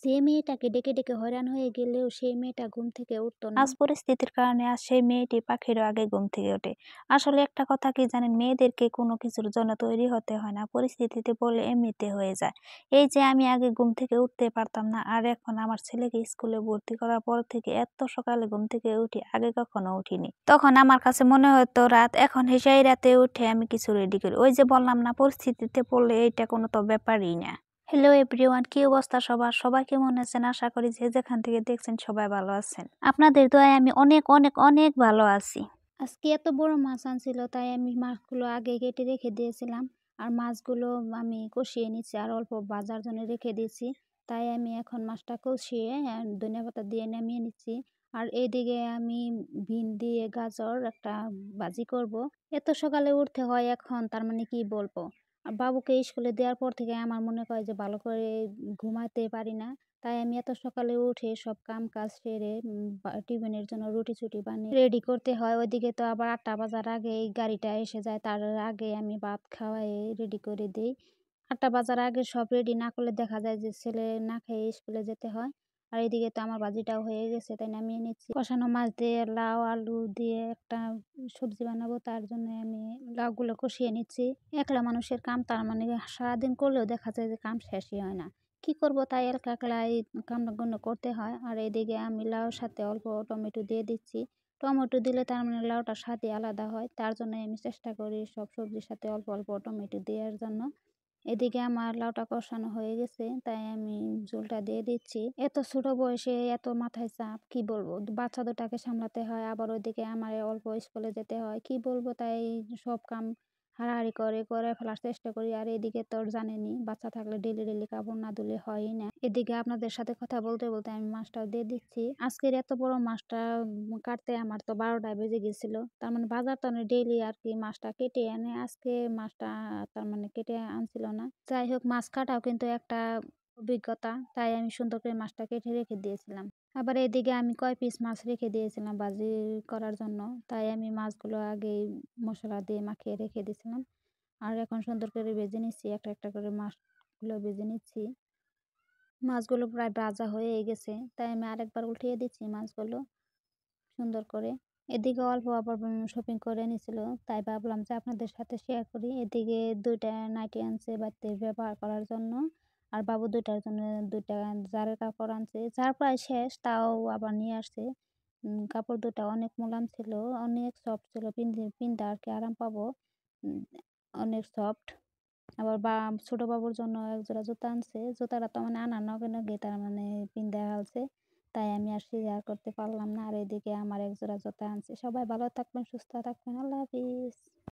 যে মেয়েটাকে ডেকে, ডেকে হয়রান হয়ে গেলেও সেই মেয়েটা ঘুম থেকে উঠতো না। আজ পরিস্থিতির কারণে আজ সেই মেয়েটি পাখিরও আগে ঘুম থেকে ওঠে। আসলে একটা কথা কি জানেন, মেয়েদেরকে কোনো কিছুর জন্য তৈরি হতে হয় না। পরিস্থিতিতে পড়লে এমনিতে হয়ে যায়। এই যে আমি আগে ঘুম থেকে উঠতে পারতাম না, আর এখন আমার ছেলেকে স্কুলে ভর্তি করার পর থেকে এত সকালে ঘুম থেকে উঠি, আগে কখনো উঠিনি। তখন আমার কাছে মনে হতো রাত, এখন সেই রাতে উঠে আমি কিছু রেডি করি। ওই যে বললাম না, পরিস্থিতিতে পড়লে এইটা কোনো তো ব্যাপারই না। হ্যালো এভরিওয়ান, কি অবস্থা সবার? সবাই কেমন আছেন? আশা করি যে যেখান থেকে দেখছেন সবাই ভালো আছেন। আপনাদের দয়ায় আমি অনেক অনেক অনেক ভালো আছি। আজকে এত বড় মাছ আনছিল, তাই আমি মাছগুলো আগে কেটে রেখে দিয়েছিলাম। আর মাছগুলো আমি কষিয়ে নিচ্ছি আর অল্প ভাজার জন্য রেখে দিয়েছি। তাই আমি এখন মাছটা কষিয়ে ধনিয়াপাতা দিয়ে নামিয়ে নিচ্ছি। আর এইদিকে আমি ভিন্ডি দিয়ে গাজর একটা ভাজি করব। এত সকালে উঠতে হয় এখন, তার মানে কি বলবো। আর বাবুকে স্কুলে দেওয়ার পর থেকে আমার মনে হয় যে ভালো করে ঘুমাতে পারি না। তাই আমি এত সকালে উঠে সব কাম কাজ সেরে টিফিনের জন্য রুটি-ছুটি বানিয়ে রেডি করতে হয়। ওইদিকে তো আবার ৮টা বাজার আগেই গাড়িটা এসে যায়। তার আগে আমি ভাত খাওয়ায়ে রেডি করে দেই। ৮টা বাজার আগে সব রেডি না করলে দেখা যায় যে ছেলে না খেয়ে স্কুলে যেতে হয়। আর এদিকে তো আমার ভাজিটাও হয়ে গেছে, তাই নামিয়ে নিচ্ছি। কষানো মাছ দিয়ে লাউ, আলু দিয়ে একটা সবজি বানাবো, তার জন্য আমি লাউগুলো কষিয়ে নিচ্ছি। একলা মানুষের কাম, তার মানে সারাদিন করলেও দেখা যায় যে কাম শেষই হয় না। কি করব, তাই একা একলাই কামগুলো করতে হয়। আর এদিকে আমি লাউর সাথে অল্প টমেটো দিয়ে দিচ্ছি। টমেটো দিলে তার মানে লাউটার স্বাদই আলাদা হয়। তার জন্য আমি চেষ্টা করি সব সবজির সাথে অল্প অল্প টমেটো দেওয়ার জন্য। এদিকে আমার লাউটা কষানো হয়ে গেছে, তাই আমি ঝোলটা দিয়ে দিচ্ছি। এত ছোট বয়সে এত মাথায় চাপ, কি বলবো। বাচ্চা দুটাকে সামলাতে হয়, আবার ওইদিকে আমার অল্প স্কুলে যেতে হয়। কি বলবো, তাই সব কাম হাঁড়াহাঁড়ি করে ফেলার চেষ্টা করি। আর এদিকে তো জানেনই, বাচ্চা থাকলে ডেলি ডেলি কাপড় না ধুলে হয়ই না। এদিকে আপনাদের সাথে কথা বলতে বলতে আমি মাছটাও দিয়ে দিচ্ছি। আজকের এত বড় মাছটা কাটতে আমার তো 12টা বেজে গেছিল। তার মানে বাজার তো ডেইলি আর কি মাছটা কেটে আনে, আজকে মাছটা তার মানে কেটে আনছিল না। যাই হোক, মাছ কাটাও কিন্তু একটা অভিজ্ঞতা, তাই আমি সুন্দর করে মাছটা কেটে রেখে দিয়েছিলাম। আবার এদিকে আমি কয় পিস মাছ রেখে দিয়েছিলাম ভাজি করার জন্য, তাই আমি মাছগুলো আগেই মশলা দিয়ে মাখিয়ে রেখে দিয়েছিলাম। আর এখন সুন্দর করে ভেজে নিচ্ছি, একটা একটা করে মাছগুলো ভেজে নিচ্ছি। মাছগুলো প্রায় ভাজা হয়ে গেছে, তাই আমি আরেকবার উল্টিয়ে দিচ্ছি মাছগুলো সুন্দর করে। এদিকে অল্প আবার শপিং করে নিছিল, তাই ভাবলাম যে আপনাদের সাথে শেয়ার করি। এদিকে 2টা নাইটি আনছে বাড়িতে ব্যবহার করার জন্য। আর বাবু 2টার জন্য 2টা জারের কাপড় আনছে। জার প্রায় শেষ, তাও আবার নিয়ে আসছে। কাপড় 2টা অনেক মোলায়েম ছিল, অনেক সফট ছিল, পিনতে আর কি আরাম পাবো। উম অনেক সফট। আবার ছোট বাবুর জন্য একজোড়া জুতা আনছে। জুতাটা তো মানে আনার নগে নগে তার মানে পিন্দা ফেলছে। তাই আমি আর শেয়ার করতে পারলাম না। আর এদিকে আমার একজোড়া জুতা আনছে। সবাই ভালো থাকবেন, সুস্থ থাকবেন। আল্লাহ হাফিজ।